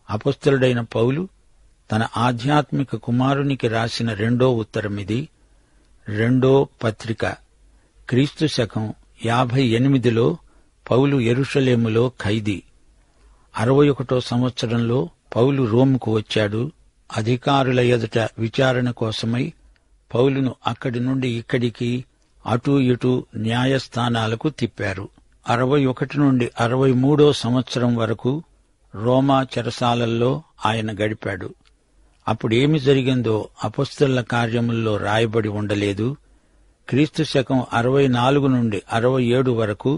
అపొస్తలుడైన పౌలు తన ఆధ్యాత్మిక కుమారునికి రాసిన రెండో ఉత్తరమిది. రెండో పత్రిక. క్రీస్తు శకం 58లో పౌలు యెరూషలేములో ఖైదీ. 61 సంవత్సరంలో పౌలు రోముకు వచ్చాడు. అధికారుల ఎదుట విచారణ కోసమై పౌలును అక్కడి నుండి ఇక్కడికి అటూ ఇటూ న్యాయస్థానాలకు తిప్పారు. 61 నుండి 63 సంవత్సరం వరకు రోమా చెరసాలల్లో ఆయన గడిపాడు. అప్పుడేమి జరిగిందో అపొస్తలుల కార్యముల్లో రాయబడి ఉండలేదు. క్రీస్తు శకం 64 నుండి 67 వరకు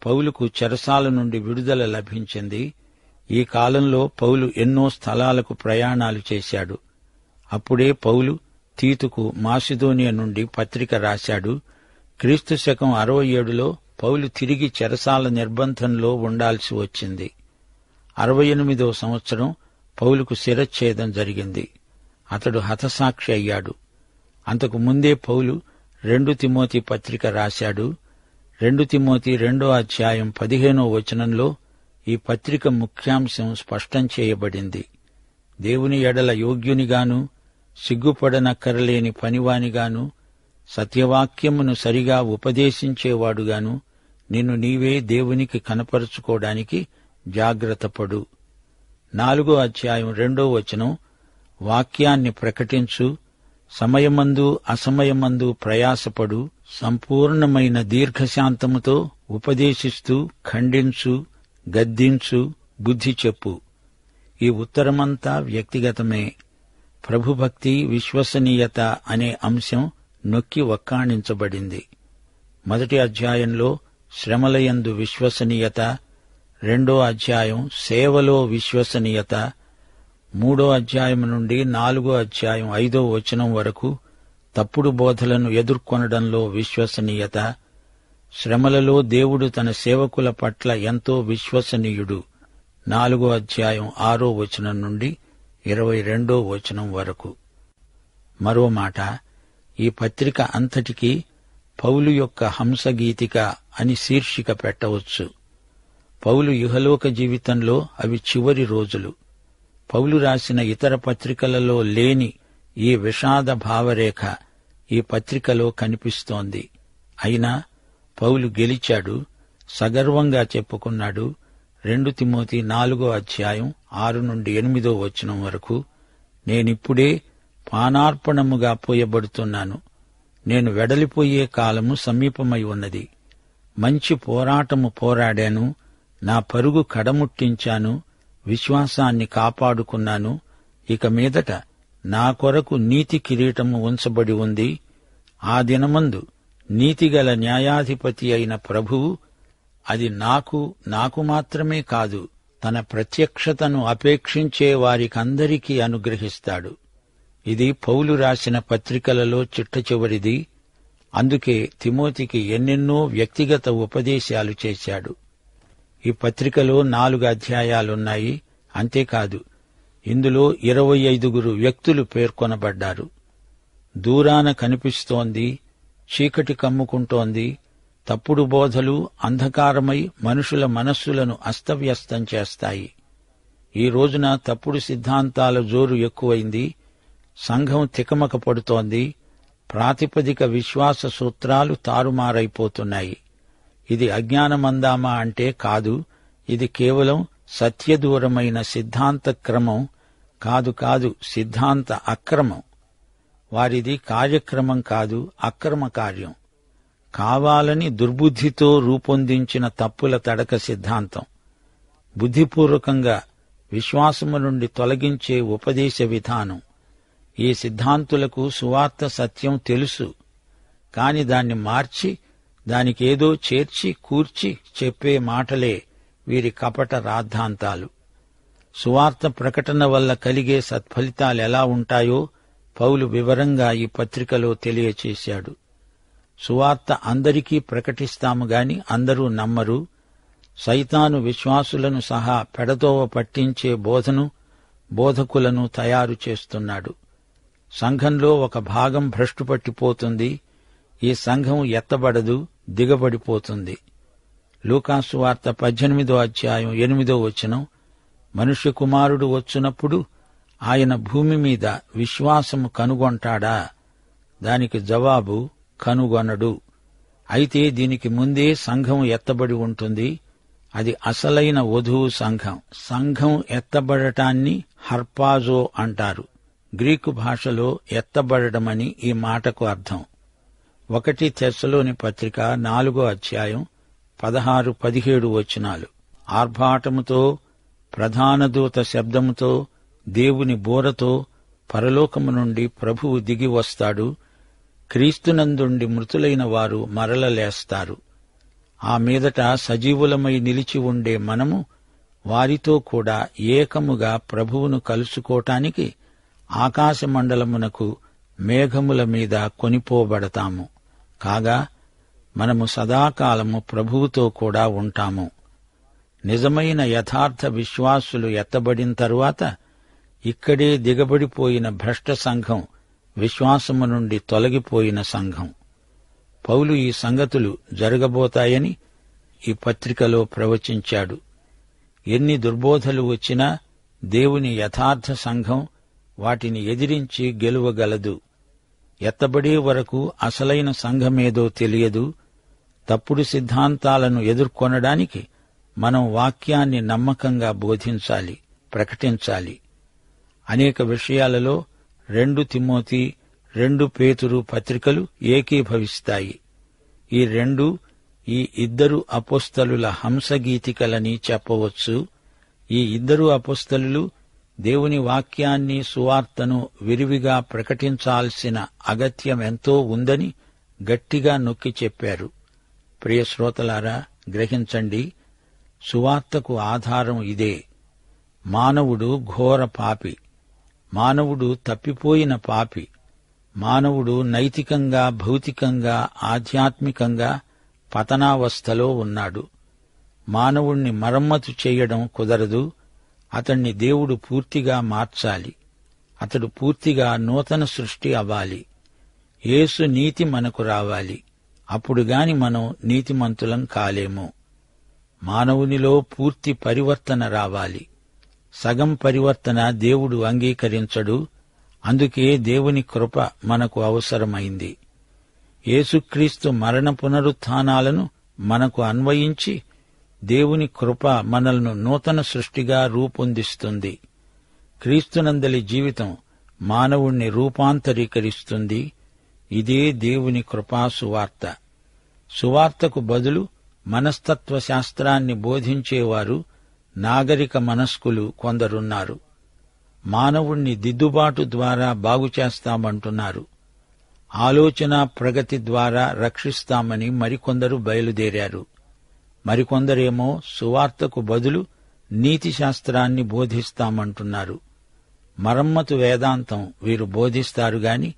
పౌలుకు చెరసాల నుండి విడుదల లభించింది. ఈ కాలంలో పౌలు ఎన్నో స్థలాలకు ప్రయాణాలు చేశాడు. అప్పుడే పౌలు తీతుకు మాసిదోనియా నుండి పత్రిక రాశాడు. క్రీస్తు శకం 67లో పౌలు తిరిగి చెరసాల నిర్బంధంలో ఉండాల్సి వచ్చింది. 68వ సంవత్సరం పౌలుకు శిరచ్ఛేదం జరిగింది. అతడు హతసాక్షి అయ్యాడు. అంతకు ముందే పౌలు 2 తిమోతి పత్రిక రాశాడు. 2 తిమోతి 2వ అధ్యాయం 15వ వచనంలో ఈ పత్రిక ముఖ్యాంశం స్పష్టం చేయబడింది. దేవుని ఎడల యోగ్యునిగాను, సిగ్గుపడనక్కరలేని పనివానిగాను, సత్యవాక్యమును సరిగా ఉపదేశించేవాడుగాను నిన్ను నీవే దేవునికి కనపరుచుకోవడానికి జాగ్రత్తపడు. 4వ అధ్యాయం 2వ వచనం, వాక్యాన్ని ప్రకటించు, సమయమందు అసమయమందు ప్రయాసపడు, సంపూర్ణమైన దీర్ఘశాంతముతో ఉపదేశిస్తూ ఖండించు, గద్దించు, బుద్ధి చెప్పు. ఈ ఉత్తరమంతా వ్యక్తిగతమే. ప్రభుభక్తి, విశ్వసనీయత అనే అంశం నొక్కి వక్కాణించబడింది. 1వ అధ్యాయంలో శ్రమలయందు విశ్వసనీయత, 2వ అధ్యాయం సేవలో విశ్వసనీయత, 3వ అధ్యాయం నుండి 4వ అధ్యాయం 5వ వచనం వరకు తప్పుడు బోధలను ఎదుర్కొనడంలో విశ్వసనీయత, శ్రమలలో దేవుడు తన సేవకుల పట్ల ఎంతో విశ్వసనీయుడు, 4వ అధ్యాయం 6వ వచనం నుండి 22వ వచనం వరకు. మరో మాట, ఈ పత్రిక అంతటికీ పౌలు యొక్క హంసగీతిక అని శీర్షిక పెట్టవచ్చు. పౌలు ఇహలోక జీవితంలో అవి చివరి రోజులు. పౌలు రాసిన ఇతర పత్రికలలో లేని ఈ విషాద భావరేఖ ఈ పత్రికలో కనిపిస్తోంది. అయినా పౌలు గెలిచాడు, సగర్వంగా చెప్పుకున్నాడు. 2 తిమోతి 4వ అధ్యాయం 6 నుండి 8వ వచనం వరకు, నేనిప్పుడే పానార్పణముగా పోయబడుతున్నాను. నేను వెడలిపోయే కాలము సమీపమై ఉన్నది. మంచి పోరాటము పోరాడాను, నా పరుగు కడముట్టించాను, విశ్వాసాన్ని కాపాడుకున్నాను. ఇక మీదట నా కొరకు నీతి కిరీటము ఉంచబడి ఉంది. ఆ దినమందు నీతిగల న్యాయాధిపతి అయిన ప్రభువు అది నాకు మాత్రమే కాదు, తన ప్రత్యక్షతను అపేక్షించే వారికందరికీ అనుగ్రహిస్తాడు. ఇది పౌలు రాసిన పత్రికలలో చిట్టచివరిది. అందుకే తిమోతికి ఎన్నెన్నో వ్యక్తిగత ఉపదేశాలు చేశాడు. ఈ పత్రికలో 4 అధ్యాయాలున్నాయి. అంతేకాదు, ఇందులో 25 వ్యక్తులు పేర్కొనబడ్డారు. దూరాన కనిపిస్తోంది, చీకటి కమ్ముకుంటోంది. తప్పుడు బోధలు అంధకారమై మనుషుల మనస్సులను అస్తవ్యస్తం చేస్తాయి. ఈ రోజున తప్పుడు సిద్ధాంతాల జోరు ఎక్కువైంది. సంఘం తికమక పడుతోంది. ప్రాతిపదిక విశ్వాస సూత్రాలు తారుమారైపోతున్నాయి. ఇది అజ్ఞానమందామా అంటే కాదు. ఇది కేవలం సత్యదూరమైన సిద్ధాంత క్రమం కాదు, సిద్ధాంత అక్రమం. వారిది కార్యక్రమం కాదు, అక్రమ కార్యం. కావాలని దుర్బుద్ధితో రూపొందించిన తప్పుల తడక సిద్ధాంతం. బుద్ధిపూర్వకంగా విశ్వాసము నుండి తొలగించే ఉపదేశ విధానం. ఈ సిద్ధాంతులకు సువార్త సత్యం తెలుసు, కాని దాన్ని మార్చి దానికేదో చేర్చి కూర్చి చెప్పే మాటలే వీరి కపట రాద్ధాంతాలు. సువార్త ప్రకటన వల్ల కలిగే సత్ఫలితాలెలా ఉంటాయో పౌలు వివరంగా ఈ పత్రికలో తెలియచేశాడు. సువార్త అందరికీ ప్రకటిస్తాము గాని అందరూ నమ్మరు. సైతాను విశ్వాసులను సహా పెడతోవ పట్టించే బోధకులను తయారు చేస్తున్నాడు. సంఘంలో ఒక భాగం భ్రష్టుపట్టిపోతుంది. ఈ సంఘం ఎత్తబడదు, దిగబడిపోతుంది. లూకాసు వార్త 18వ అధ్యాయం 8వ వచనం, మనుష్య కుమారుడు వచ్చునప్పుడు ఆయన భూమి మీద విశ్వాసము కనుగొంటాడా? దానికి జవాబు, కనుగొనడు. అయితే దీనికి ముందే సంఘం ఎత్తబడి ఉంటుంది. అది అసలైన వధువు సంఘం. సంఘం ఎత్తబడటాన్ని హర్పాజో అంటారు. గ్రీకు భాషలో ఎత్తబడమని ఈ మాటకు అర్థం. 1 తెస్సలోని పత్రిక 4వ అధ్యాయం 16-17 వచనాలు. ఆర్భాటముతో, ప్రధాన దూత శబ్దముతో, దేవుని బోరతో పరలోకము నుండి ప్రభువు దిగి వస్తాడు. క్రీస్తునందుండి మృతులైన వారు మరల లేస్తారు. ఆ మీదట సజీవులమై నిలిచి ఉండే మనము వారితో కూడా ఏకముగా ప్రభువును కలుసుకోటానికి ఆకాశమండలమునకు మేఘముల మీద కొనిపోబడతాము. కాగా మనము సదాకాలము ప్రభువుతో కూడా ఉంటాము. నిజమైన యథార్థ విశ్వాసులు ఎత్తబడిన తరువాత ఇక్కడే దిగబడిపోయిన భ్రష్ట సంఘం విశ్వాసము నుండి తొలగిపోయిన సంఘం. పౌలు ఈ సంగతులు జరగబోతాయని ఈ పత్రికలో ప్రవచించాడు. ఎన్ని దుర్బోధలు వచ్చినా దేవుని యథార్థ సంఘం వాటిని ఎదిరించి గెలువగలదు. ఎత్తబడే వరకు అసలైన సంఘమేదో తెలియదు. తప్పుడు సిద్ధాంతాలను ఎదుర్కొనడానికి మనం వాక్యాన్ని నమ్మకంగా బోధించాలి, ప్రకటించాలి. అనేక విషయాలలో 2 తిమోతి, 2 పేతురు పత్రికలు ఏకీభవిస్తాయి. ఈ 2 ఈ ఇద్దరు అపోస్తలుల హంసగీతికలని చెప్పవచ్చు. ఈ ఇద్దరు అపోస్తలులు దేవుని వాక్యాన్ని, సువార్తను విరివిగా ప్రకటించాల్సిన అగత్యమెంతో ఉందని గట్టిగా నొక్కి చెప్పారు. ప్రియ శ్రోతలారా, గ్రహించండి, సువార్తకు ఆధారం ఇదే. మానవుడు ఘోర పాపి. మానవుడు తప్పిపోయిన పాపి. మానవుడు నైతికంగా, భౌతికంగా, ఆధ్యాత్మికంగా పతనావస్థలో ఉన్నాడు. మానవుణ్ణి మరమ్మతు చేయడం కుదరదు. అతణ్ణి దేవుడు పూర్తిగా మార్చాలి. అతడు పూర్తిగా నూతన సృష్టి అవ్వాలి. యేసు నీతి మనకు రావాలి. అప్పుడుగాని మనం నీతిమంతులం కాలేము. మానవునిలో పూర్తి పరివర్తన రావాలి. సగం పరివర్తన దేవుడు అంగీకరించడు. అందుకే దేవుని కృప మనకు అవసరమైంది. యేసుక్రీస్తు మరణ పునరుత్థానాలను మనకు అన్వయించి దేవుని కృప మనల్ని నూతన సృష్టిగా రూపొందిస్తుంది. క్రీస్తునందలి జీవితం మానవుణ్ణి రూపాంతరీకరిస్తుంది. ఇదే దేవుని కృపా సువార్త. సువార్తకు బదులు మనస్తత్వ శాస్త్రాన్ని బోధించేవారు నాగరిక మనస్కులు కొందరున్నారు. మానవుణ్ణి దిద్దుబాటు ద్వారా బాగుచేస్తామంటున్నారు. ఆలోచన ప్రగతి ద్వారా రక్షిస్తామని మరికొందరు బయలుదేరారు. మరికొందరేమో సువార్తకు బదులు నీతి శాస్త్రాన్ని బోధిస్తామంటున్నారు. మరమ్మతు వేదాంతం వీరు బోధిస్తారు గాని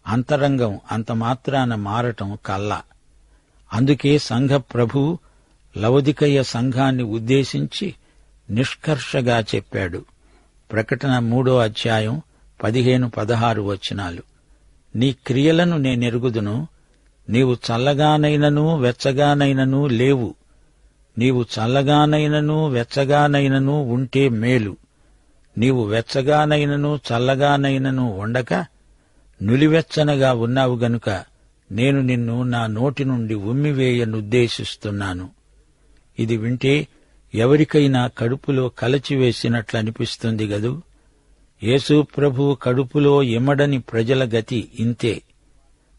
అంతరంగం అంతమాత్రాన మారటం కల్లా. అందుకే సంఘ ప్రభువు లవొదికయ సంఘాన్ని ఉద్దేశించి నిష్కర్షగా చెప్పాడు. ప్రకటన 3వ అధ్యాయం 15-16 వచనాలు. నీ క్రియలను నేనెరుగుదును. నీవు చల్లగానైనను వెచ్చగానైనను లేవు. నీవు చల్లగానైనను వెచ్చగానైనను ఉంటే మేలు. నీవు వెచ్చగానైనను చల్లగానైనను ఉండక నులివెచ్చనగా ఉన్నావు గనుక నేను నిన్ను నా నోటి నుండి ఉమ్మివేయనుద్దేశిస్తున్నాను. ఇది వింటే ఎవరికైనా కడుపులో కలచివేసినట్లనిపిస్తుంది గదూ. యేసు ప్రభువు కడుపులో ఇమడని ప్రజల గతి ఇంతే.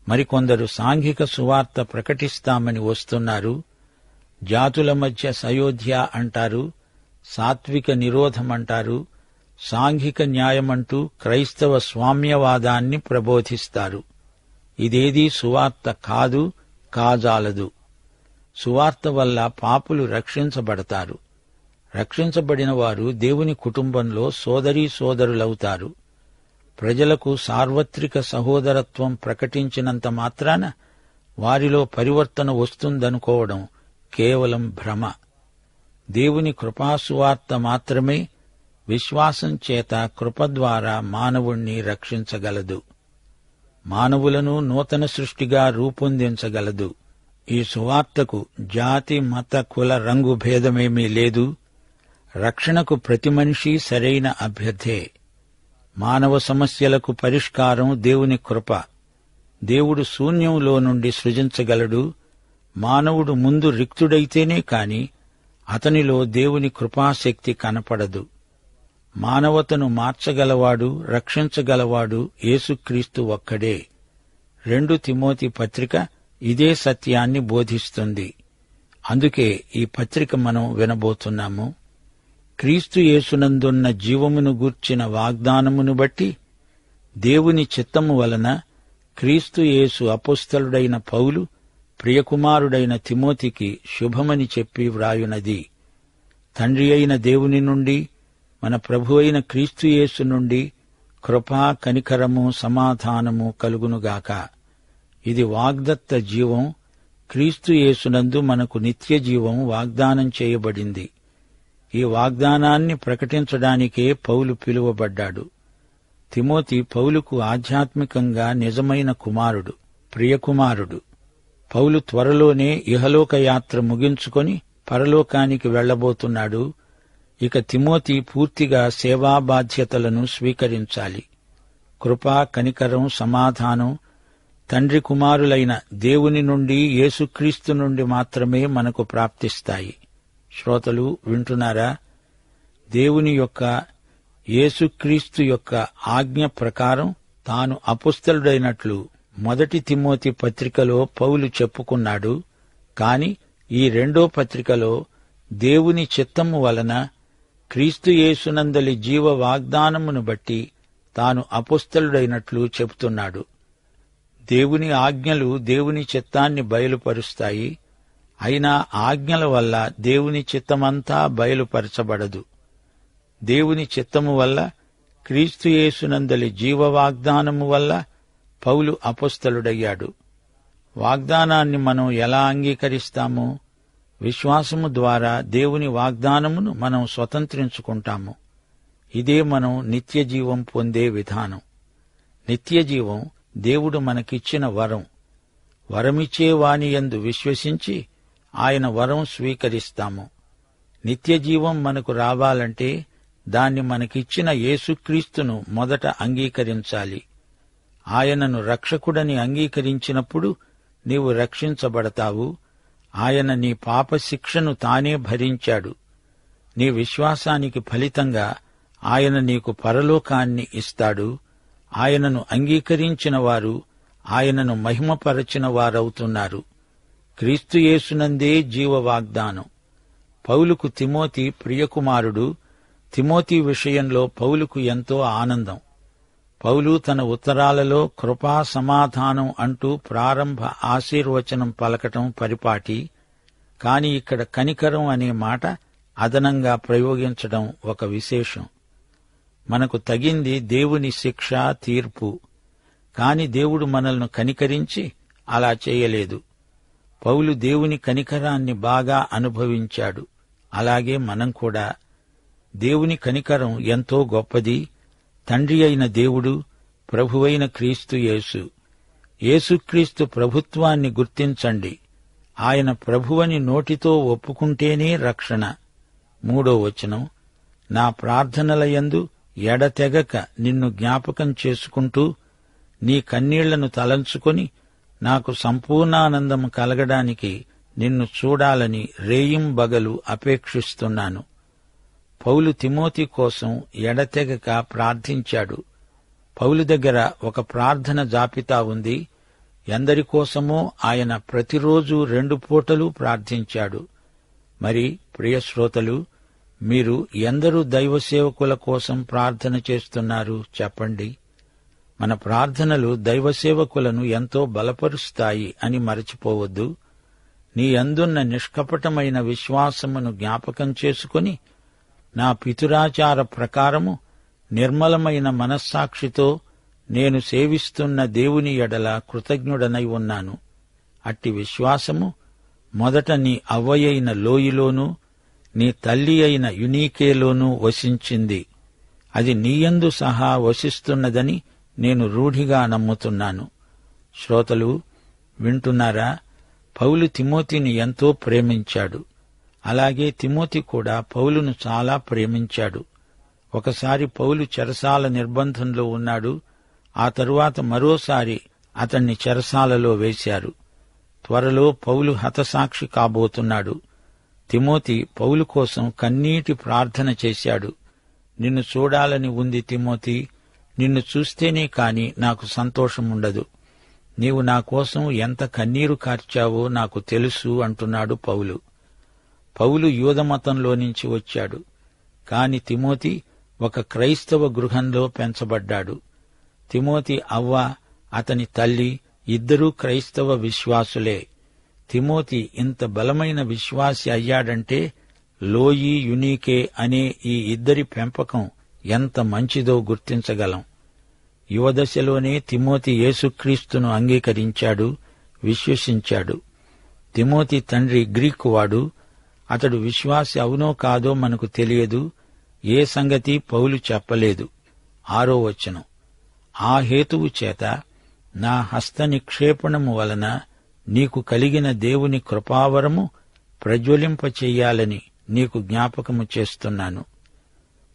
మరికొందరు సాంఘిక సువార్త ప్రకటిస్తామని వస్తున్నారు. జాతుల మధ్య సయోధ్య అంటారు, సాత్విక నిరోధమంటారు, సాంఘిక న్యాయమంటూ క్రైస్తవ స్వామ్యవాదాన్ని ప్రబోధిస్తారు. ఇదేదీ సువార్త కాదు, కాజాలదు. సువార్త వల్ల పాపులు రక్షించబడతారు. రక్షించబడిన వారు దేవుని కుటుంబంలో సోదరీ సోదరులవుతారు. ప్రజలకు సార్వత్రిక సహోదరత్వం ప్రకటించినంత మాత్రాన వారిలో పరివర్తన వస్తుందనుకోవడం కేవలం భ్రమ. దేవుని కృపాసువార్త మాత్రమే విశ్వాసం చేత కృప ద్వారా మానవుణ్ణి రక్షించగలదు. మానవులను నూతన సృష్టిగా రూపొందించగలదు. ఈ సువార్తకు జాతి, మత, కుల, రంగు భేదమేమీ లేదు. రక్షణకు ప్రతి మనిషి సరైన అభ్యర్థే. మానవ సమస్యలకు పరిష్కారం దేవుని కృప. దేవుడు శూన్యంలో నుండి సృజించగలడు. మానవుడు ముందు రిక్తుడైతేనే కాని అతనిలో దేవుని కృపాశక్తి కనపడదు. మానవతను మార్చగలవాడు, రక్షించగలవాడు యేసుక్రీస్తు ఒక్కడే. 2 తిమోతి పత్రిక ఇదే సత్యాన్ని బోధిస్తుంది. అందుకే ఈ పత్రిక మనం వినబోతున్నాము. క్రీస్తు యేసునందున్న జీవమును గూర్చిన వాగ్దానమును బట్టి దేవుని చిత్తము వలన క్రీస్తు యేసు అపోస్తలుడైన పౌలు ప్రియకుమారుడైన తిమోతికి శుభమని చెప్పి వ్రాయునది. తండ్రి అయిన దేవుని నుండి, మన ప్రభువైన క్రీస్తు యేసు నుండి కృపా, కనికరము, సమాధానము కలుగునుగాక. ఇది వాగ్దత్త జీవం. క్రీస్తు యేసునందు మనకు నిత్య జీవం వాగ్దానం చేయబడింది. ఈ వాగ్దానాన్ని ప్రకటించడానికే పౌలు పిలువబడ్డాడు. తిమోతి పౌలుకు ఆధ్యాత్మికంగా నిజమైన కుమారుడు, ప్రియకుమారుడు. పౌలు త్వరలోనే ఇహలోక యాత్ర ముగించుకొని పరలోకానికి వెళ్లబోతున్నాడు. ఇక తిమోతి పూర్తిగా సేవా బాధ్యతలను స్వీకరించాలి. కృపా, కనికరం, సమాధానం తండ్రి కుమారులైన దేవుని నుండి, యేసుక్రీస్తు నుండి మాత్రమే మనకు ప్రాప్తిస్తాయి. శ్రోతలు వింటున్నారా? దేవుని యొక్క, యేసుక్రీస్తు యొక్క ఆజ్ఞ ప్రకారం తాను అపుస్తలుడైనట్లు 1 తిమోతి పత్రికలో పౌలు చెప్పుకున్నాడు. కాని ఈ 2వ పత్రికలో దేవుని చిత్తము వలన క్రీస్తు యేసునందలి జీవ వాగ్దానమును బట్టి తాను అపుస్తలుడైనట్లు చెబుతున్నాడు. దేవుని ఆజ్ఞలు దేవుని చిత్తాన్ని బయలుపరుస్తాయి. అయినా ఆజ్ఞల వల్ల దేవుని చిత్తమంతా బయలుపరచబడదు. దేవుని చిత్తము వల్ల, క్రీస్తు యేసునందలి జీవ వాగ్దానము వల్ల పౌలు అపోస్తలుడయ్యాడు. వాగ్దానాన్ని మనం ఎలా అంగీకరిస్తాము? విశ్వాసము ద్వారా దేవుని వాగ్దానమును మనం స్వతంత్రించుకుంటాము. ఇదే మనం నిత్యజీవం పొందే విధానం. నిత్యజీవం దేవుడు మనకిచ్చిన వరం. వరమిచ్చే వానియందు విశ్వసించి ఆయన వరం స్వీకరిస్తాము. నిత్యజీవం మనకు రావాలంటే దాన్ని మనకిచ్చిన యేసుక్రీస్తును మొదట అంగీకరించాలి. ఆయనను రక్షకుడని అంగీకరించినప్పుడు నీవు రక్షించబడతావు. ఆయన నీ పాప శిక్షను తానే భరించాడు. నీ విశ్వాసానికి ఫలితంగా ఆయన నీకు పరలోకాన్ని ఇస్తాడు. ఆయనను అంగీకరించిన వారు ఆయనను మహిమపరచిన వారవుతున్నారు. క్రీస్తు యేసునందే జీవ వాగ్దానం. పౌలుకు తిమోతి ప్రియకుమారుడు. తిమోతి విషయంలో పౌలుకు ఎంతో ఆనందం. పౌలు తన ఉత్తరాలలో కృపా, సమాధానం అంటూ ప్రారంభ ఆశీర్వచనం పలకటం పరిపాటి. కాని ఇక్కడ కనికరం అనే మాట అదనంగా ప్రయోగించడం ఒక విశేషం. మనకు తగింది దేవుని శిక్ష, తీర్పు. కాని దేవుడు మనల్ని కనికరించి అలా చేయలేదు. పౌలు దేవుని కనికరాన్ని బాగా అనుభవించాడు. అలాగే మనం కూడా. దేవుని కనికరం ఎంతో గొప్పది. తండ్రి అయిన దేవుడు, ప్రభువైన క్రీస్తు యేసు. యేసుక్రీస్తు ప్రభుత్వాన్ని గుర్తించండి. ఆయన ప్రభువని నోటితో ఒప్పుకుంటేనే రక్షణ. 3వ వచనం, నా ప్రార్థనలయందు ఎడతెగక నిన్ను జ్ఞాపకం చేసుకుంటూ నీ కన్నీళ్లను తలంచుకొని నాకు సంపూర్ణానందం కలగడానికి నిన్ను చూడాలని రేయింబగలు అపేక్షిస్తున్నాను. పౌలు తిమోతి కోసం ఎడతెగక ప్రార్థించాడు. పౌలు దగ్గర ఒక ప్రార్థన జాబితా ఉంది. ఎందరికోసమో ఆయన ప్రతిరోజు 2 పూటలు ప్రార్థించాడు. మరి ప్రియశ్రోతలు, మీరు ఎందరు దైవ సేవకుల కోసం ప్రార్థన చేస్తున్నారు చెప్పండి. మన ప్రార్థనలు దైవ సేవకులను ఎంతో బలపరుస్తాయి అని మరచిపోవద్దు. నీ అందున్న నిష్కపటమైన విశ్వాసమును జ్ఞాపకం చేసుకుని, నా పితురాచార ప్రకారము నిర్మలమైన మనస్సాక్షితో నేను సేవిస్తున్న దేవుని ఎడల కృతజ్ఞుడనై ఉన్నాను. అట్టి విశ్వాసము మొదట నీ అవ్వయైన లోయిలోనూ నీ తల్లి అయిన యునీకేలోనూ వసించింది. అది నీయందు సహా వసిస్తున్నదని నేను రూఢిగా నమ్ముతున్నాను. శ్రోతలు వింటున్నారా? పౌలు తిమోతిని ఎంతో ప్రేమించాడు. అలాగే తిమోతి కూడా పౌలును చాలా ప్రేమించాడు. ఒకసారి పౌలు చెరసాల నిర్బంధంలో ఉన్నాడు. ఆ తరువాత మరోసారి అతణ్ణి చెరసాలలో వేశారు. త్వరలో పౌలు హతసాక్షి కాబోతున్నాడు. తిమోతి పౌలు కోసం కన్నీటి ప్రార్థన చేశాడు. నిన్ను చూడాలని ఉంది తిమోతి, నిన్ను చూస్తేనే కాని నాకు సంతోషముండదు. నీవు నా కోసం ఎంత కన్నీరు కార్చావో నాకు తెలుసు అంటున్నాడు పౌలు. పౌలు యూదమతంలో నుంచి వచ్చాడు. కాని తిమోతి ఒక క్రైస్తవ గృహంలో పెంచబడ్డాడు. తిమోతి అవ్వ, అతని తల్లి ఇద్దరూ క్రైస్తవ విశ్వాసులే. తిమోతి ఇంత బలమైన విశ్వాసి అయ్యాడంటే లోయి, యునీకే అనే ఈ ఇద్దరి పెంపకం ఎంత మంచిదో గుర్తించగలం. యువదశలోనే తిమోతి యేసుక్రీస్తును అంగీకరించాడు, విశ్వసించాడు. తిమోతి తండ్రి గ్రీకువాడు. అతడు విశ్వాసి అవునో కాదో మనకు తెలియదు. ఏ సంగతి పౌలు చెప్పలేదు. 6వ వచనం, ఆ హేతువు చేత నా హస్త నిక్షేపణము వలన నీకు కలిగిన దేవుని కృపావరము ప్రజ్వలింపచెయ్యాలని నీకు జ్ఞాపకము చేస్తున్నాను.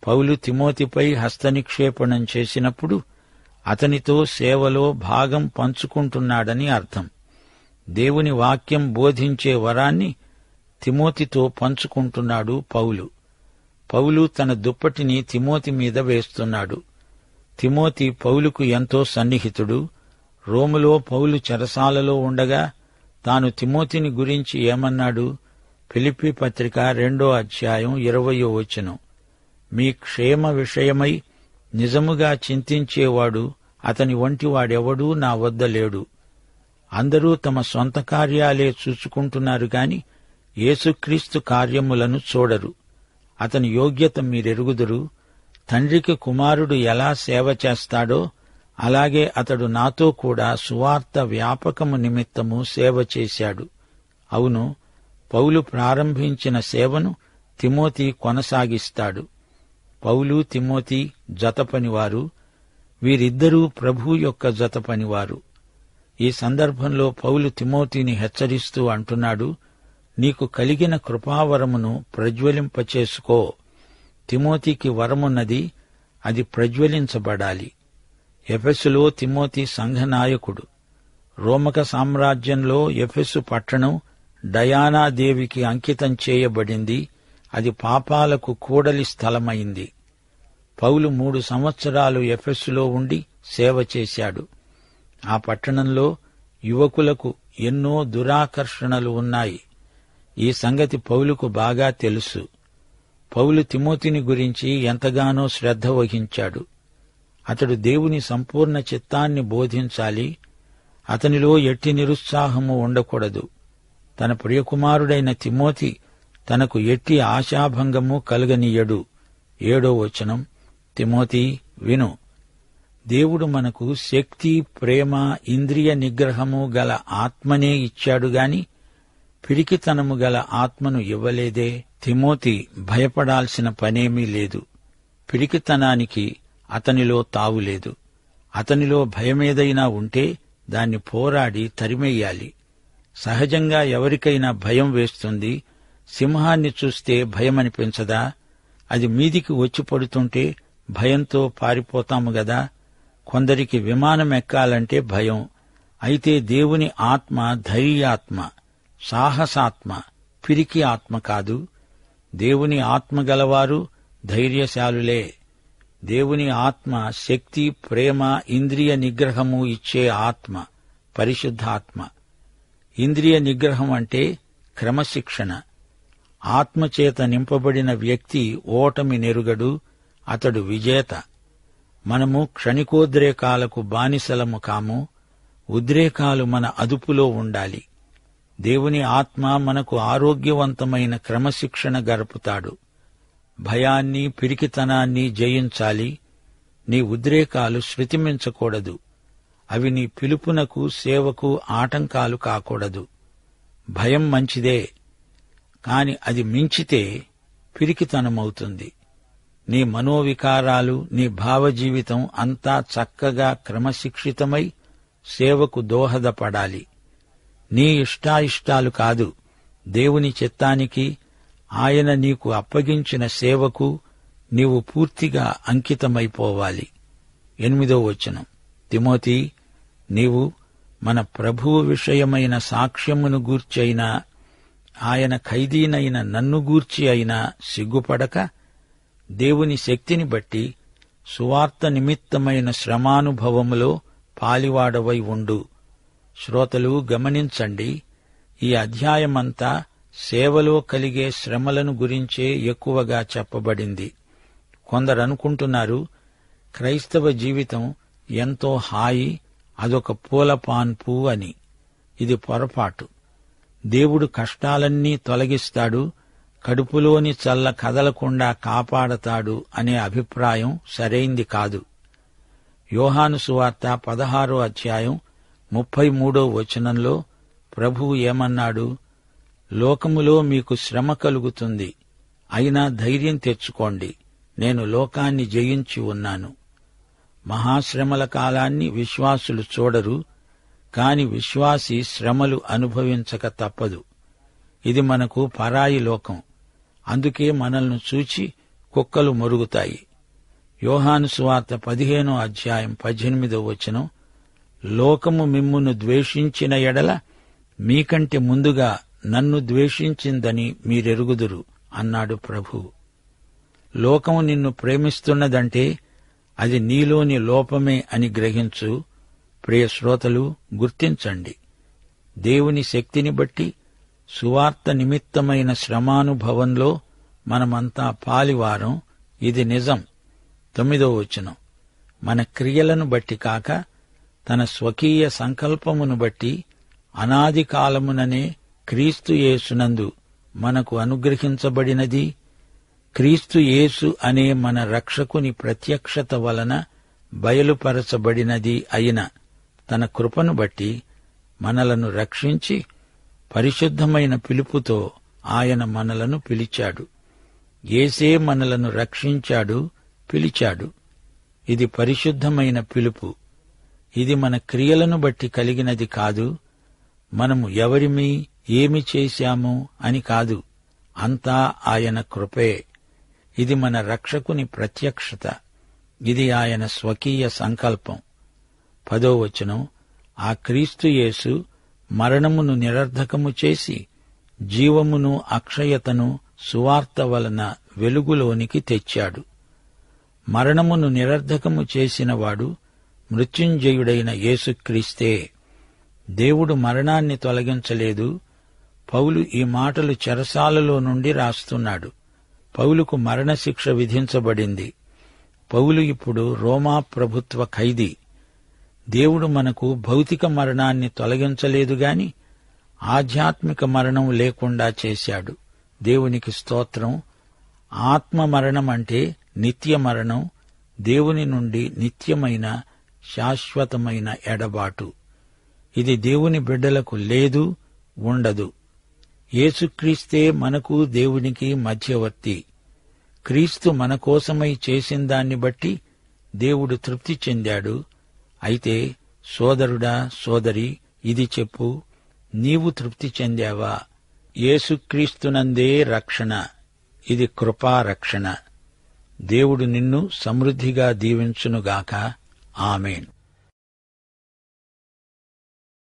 పౌలు తిమోతిపై హస్తనిక్షేపణం చేసినప్పుడు అతనితో సేవలో భాగం పంచుకుంటున్నాడని అర్థం. దేవుని వాక్యం బోధించే వరాన్ని తిమోతితో పంచుకుంటున్నాడు పౌలు. పౌలు తన దుప్పటిని తిమోతి మీద వేస్తున్నాడు. తిమోతి పౌలుకు ఎంతో సన్నిహితుడు. రోములో పౌలు చెరసాలలో ఉండగా తాను తిమోతిని గురించి ఏమన్నాడు? ఫిలిప్పీ పత్రిక 2వ అధ్యాయం 20వ వచనం, మీ క్షేమ విషయమై నిజముగా చింతించేవాడు అతని వంటివాడెవడూ నా వద్ద లేడు. అందరూ తమ సొంత కార్యాలే చూచుకుంటున్నారు గాని యేసుక్రీస్తు కార్యములను చూడరు. అతని యోగ్యత మీరెరుగుదురు. తండ్రికి కుమారుడు ఎలా సేవ చేస్తాడో అలాగే అతడు నాతో కూడా సువార్త వ్యాపకము నిమిత్తము సేవ చేశాడు. అవును, పౌలు ప్రారంభించిన సేవను తిమోతి కొనసాగిస్తాడు. పౌలు, తిమోతి జతపనివారు. వీరిద్దరూ ప్రభు యొక్క జతపనివారు. ఈ సందర్భంలో పౌలు తిమోతిని హెచ్చరిస్తూ అంటున్నాడు, నీకు కలిగిన కృపావరమును ప్రజ్వలింపచేసుకో. తిమోతికి వరమున్నది, అది ప్రజ్వలించబడాలి. ఎఫెసులో తిమోతి సంఘనాయకుడు. రోమక సామ్రాజ్యంలో ఎఫెసు పట్టణం డయానాదేవికి అంకితం చేయబడింది. అది పాపాలకు కూడలి స్థలమైంది. పౌలు 3 సంవత్సరాలు ఎఫెసులో ఉండి సేవ చేశాడు. ఆ పట్టణంలో యువకులకు ఎన్నో దురాకర్షణలు ఉన్నాయి. ఈ సంగతి పౌలుకు బాగా తెలుసు. పౌలు తిమోతిని గురించి ఎంతగానో శ్రద్ధ వహించాడు. అతడు దేవుని సంపూర్ణ చిత్తాన్ని బోధించాలి. అతనిలో ఎట్టి నిరుత్సాహము ఉండకూడదు. తన ప్రియకుమారుడైన తిమోతి తనకు ఎట్టి ఆశాభంగము కలుగనీయడు. 7వ వచనం, తిమోతి విను, దేవుడు మనకు శక్తి, ప్రేమ, ఇంద్రియ నిగ్రహము గల ఆత్మనే ఇచ్చాడు గాని పిరికితనము గల ఆత్మను ఇవ్వలేదే. తిమోతి భయపడాల్సిన పనేమీ లేదు. పిరికితనానికి అతనిలో తావులేదు. అతనిలో భయమేదైనా ఉంటే దాన్ని పోరాడి తరిమెయ్యాలి. సహజంగా ఎవరికైనా భయం వేస్తుంది. సింహాన్ని చూస్తే భయమనిపించదా? అది మీదికి వచ్చి పడుతుంటే భయంతో పారిపోతాము గదా. కొందరికి విమానం ఎక్కాలంటే భయం. అయితే దేవుని ఆత్మ ధైర్యాత్మ, సాహసాత్మ, పిరికి ఆత్మ కాదు. దేవుని ఆత్మ గలవారు ధైర్యశాలులే. దేవుని ఆత్మ శక్తి, ప్రేమ, ఇంద్రియ నిగ్రహము ఇచ్చే ఆత్మ, పరిశుద్ధాత్మ. ఇంద్రియ నిగ్రహం అంటే క్రమశిక్షణ. ఆత్మచేత నింపబడిన వ్యక్తి ఓటమి నెరుగడు, అతడు విజేత. మనము క్షణికోద్రేకాలకు బానిసలము కాము. ఉద్రేకాలు మన అదుపులో ఉండాలి. దేవుని ఆత్మ మనకు ఆరోగ్యవంతమైన క్రమశిక్షణ గరుపుతాడు. భయాన్ని, పిరికితనాన్ని జయించాలి. నీ ఉద్రేకాలు శృతిమించకూడదు. అవి నీ పిలుపునకు, సేవకు ఆటంకాలు కాకూడదు. భయం మంచిదే, కాని అది మించితే పిరికితనమవుతుంది. నీ మనోవికారాలు, నీ భావజీవితం అంతా చక్కగా క్రమశిక్షితమై సేవకు దోహదపడాలి. నీ ఇష్టాయిష్టాలు కాదు, దేవుని చిత్తానికి ఆయన నీకు అప్పగించిన సేవకు నీవు పూర్తిగా అంకితమైపోవాలి. 8వ వచనం, తిమోతి, నీవు మన ప్రభువు విషయమైన సాక్ష్యమును గూర్చైనా ఆయన ఖైదీనైన నన్ను గూర్చి అయినా సిగ్గుపడక దేవుని శక్తిని బట్టి సువార్త నిమిత్తమైన శ్రమానుభవములో పాలివాడవై ఉండు. శ్రోతలు గమనించండి, ఈ అధ్యాయమంతా సేవలో కలిగే శ్రమలను గురించే ఎక్కువగా చెప్పబడింది. కొందరనుకుంటున్నారు క్రైస్తవ జీవితం ఎంతో హాయి, అదొక పూలపాన్పు అని. ఇది పొరపాటు. దేవుడు కష్టాలన్నీ తొలగిస్తాడు, కడుపులోని చల్ల కదలకుండా కాపాడతాడు అనే అభిప్రాయం సరైంది కాదు. యోహాను సువార్త 16వ అధ్యాయం 33వ వచనంలో ప్రభువు ఏమన్నాడు? లోకములో మీకు శ్రమ కలుగుతుంది, అయినా ధైర్యం తెచ్చుకోండి, నేను లోకాన్ని జయించి ఉన్నాను. మహాశ్రమల కాలాన్ని విశ్వాసులు చూడరు, కాని విశ్వాసి శ్రమలు అనుభవించక తప్పదు. ఇది మనకు పరాయి లోకం, అందుకే మనల్ని చూచి కుక్కలు మొరుగుతాయి. యోహాను సువార్త 15వ అధ్యాయం 18వ వచనం, లోకము మిమ్మును ద్వేషించిన ఎడల మీకంటే ముందుగా నన్ను ద్వేషించిందని మీరెరుగుదురు అన్నాడు ప్రభువు. లోకము నిన్ను ప్రేమిస్తున్నదంటే అది నీలోని లోపమే అని గ్రహించు. ప్రియ శ్రోతలు, గుర్తించండి, దేవుని శక్తిని బట్టి సువార్త నిమిత్తమైన శ్రమానుభవంలో మనమంతా పాలివారం. ఇది నిజం. 9వ వచనం, మన క్రియలను బట్టి కాక తన స్వకీయ సంకల్పమును బట్టి అనాది కాలముననే క్రీస్తు యేసునందు మనకు అనుగ్రహించబడినది, క్రీస్తు యేసు అనే మన రక్షకుని ప్రత్యక్షత వలన బయలుపరచబడినది అయిన తన కృపను బట్టి మనలను రక్షించి పరిశుద్ధమైన పిలుపుతో ఆయన మనలను పిలిచాడు. యేసే మనలను రక్షించాడు, పిలిచాడు. ఇది పరిశుద్ధమైన పిలుపు. ఇది మన క్రియలను బట్టి కలిగినది కాదు. మనము ఎవరిమి, ఏమి చేశాము అని కాదు, అంతా ఆయన కృపే. ఇది మన రక్షకుని ప్రత్యక్షత. ఇది ఆయన స్వకీయ సంకల్పం. 10వ వచనం, ఆ క్రీస్తు యేసు మరణమును నిరర్ధకము చేసి జీవమును అక్షయతను సువార్త వలన వెలుగులోనికి తెచ్చాడు. మరణమును నిరర్ధకము చేసినవాడు మృత్యుంజయుడైన యేసుక్రీస్తే. దేవుడు మరణాన్ని తొలగించలేదు. పౌలు ఈ మాటలు చెరసాలలో నుండి రాస్తున్నాడు. పౌలుకు మరణశిక్ష విధించబడింది. పౌలు ఇప్పుడు రోమా ప్రభుత్వ ఖైదీ. దేవుడు మనకు భౌతిక మరణాన్ని తొలగించలేదుగాని ఆధ్యాత్మిక మరణం లేకుండా చేశాడు. దేవునికి స్తోత్రం. ఆత్మ మరణం అంటే నిత్య మరణం, దేవుని నుండి నిత్యమైన శాశ్వతమైన ఎడబాటు. ఇది దేవుని బిడ్డలకు లేదు, ఉండదు. యేసుక్రీస్తే మనకు దేవునికి మధ్యవర్తి. క్రీస్తు మన కోసమై చేసిందాన్ని బట్టి దేవుడు తృప్తి చెందాడు. అయితే సోదరుడా, సోదరి, ఇది చెప్పు, నీవు తృప్తి చెందావా? యేసుక్రీస్తునందే రక్షణ. ఇది కృపారక్షణ. దేవుడు నిన్ను సమృద్ధిగా దీవించునుగాక. ఆమేన్.